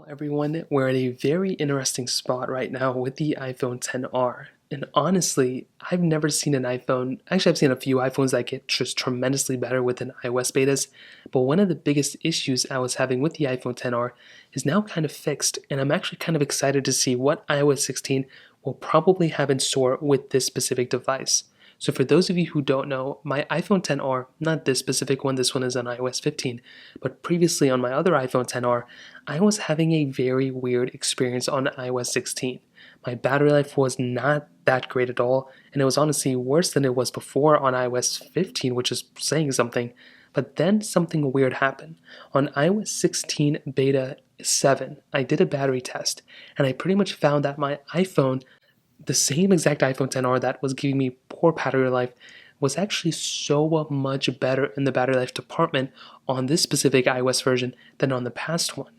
Everyone, we're at a very interesting spot right now with the iPhone XR. And honestly, I've never seen an iPhone, actually I've seen a few iPhones that get just tremendously better within iOS betas, but one of the biggest issues I was having with the iPhone XR is now kind of fixed, and I'm actually kind of excited to see what iOS 16 will probably have in store with this specific device. So for those of you who don't know, my iPhone XR, not this specific one, this one is on iOS 15, but previously on my other iPhone XR, I was having a very weird experience on iOS 16. My battery life was not that great at all, and it was honestly worse than it was before on iOS 15, which is saying something. But then something weird happened. On iOS 16 beta 7, I did a battery test, and I pretty much found that my iPhone, the same exact iPhone XR that was giving me poor battery life, was actually so much better in the battery life department on this specific iOS version than on the past one.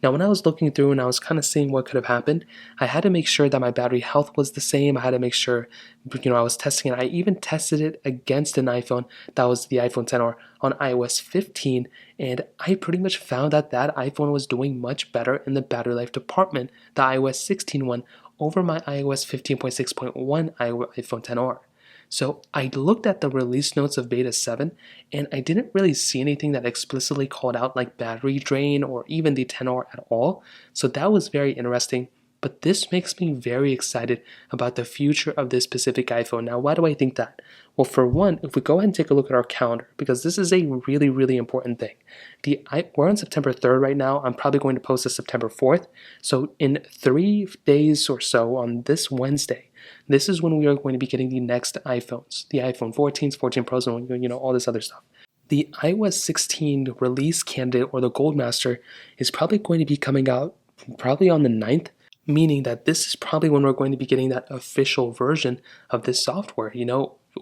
Now, when I was looking through and I was kind of seeing what could have happened, I had to make sure that my battery health was the same. I had to make sure, I was testing it. I even tested it against an iPhone that was the iPhone XR on iOS 15, and I pretty much found that that iPhone was doing much better in the battery life department, the iOS 16 one, over my iOS 15.6.1 iPhone XR. So I looked at the release notes of Beta 7, and I didn't really see anything that explicitly called out like battery drain or even the XR at all. So that was very interesting. But this makes me very excited about the future of this specific iPhone. Now, why do I think that? Well, for one, if we go ahead and take a look at our calendar, because this is a really, really important thing. We're on September 3rd right now. I'm probably going to post this September 4th. So in 3 days or so on this Wednesday, this is when we are going to be getting the next iPhones, the iPhone 14s, 14 Pros, and all this other stuff. The iOS 16 release candidate, or the Goldmaster, is probably going to be coming out probably on the 9th, meaning that this is probably when we're going to be getting that official version of this software,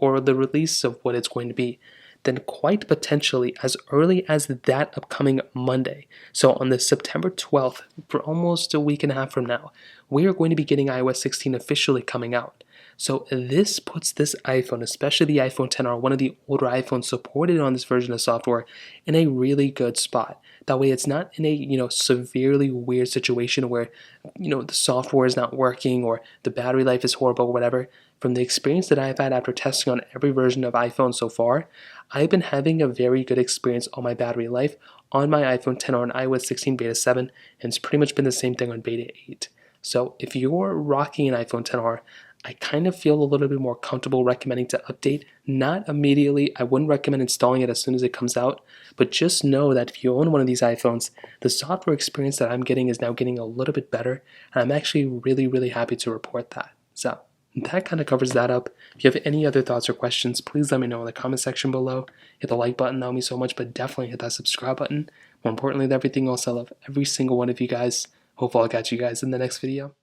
or the release of what it's going to be. Then quite potentially as early as that upcoming Monday, so on the September 12th, for almost a week and a half from now, we are going to be getting iOS 16 officially coming out. So this puts this iPhone, especially the iPhone XR, one of the older iPhones supported on this version of software, in a really good spot. That way it's not in a severely weird situation where the software is not working or the battery life is horrible or whatever. From the experience that I've had after testing on every version of iPhone so far, I've been having a very good experience on my battery life on my iPhone XR on iOS 16 Beta 7, and it's pretty much been the same thing on Beta 8. So if you're rocking an iPhone XR, I kind of feel a little bit more comfortable recommending to update. Not immediately, I wouldn't recommend installing it as soon as it comes out, but just know that if you own one of these iPhones, the software experience that I'm getting is now getting a little bit better, and I'm actually really, really happy to report that. So that kind of covers that up. If you have any other thoughts or questions, please let me know in the comment section below. Hit the like button, that would mean so much, but definitely hit that subscribe button. More importantly than everything else, I love every single one of you guys. Hopefully I'll catch you guys in the next video.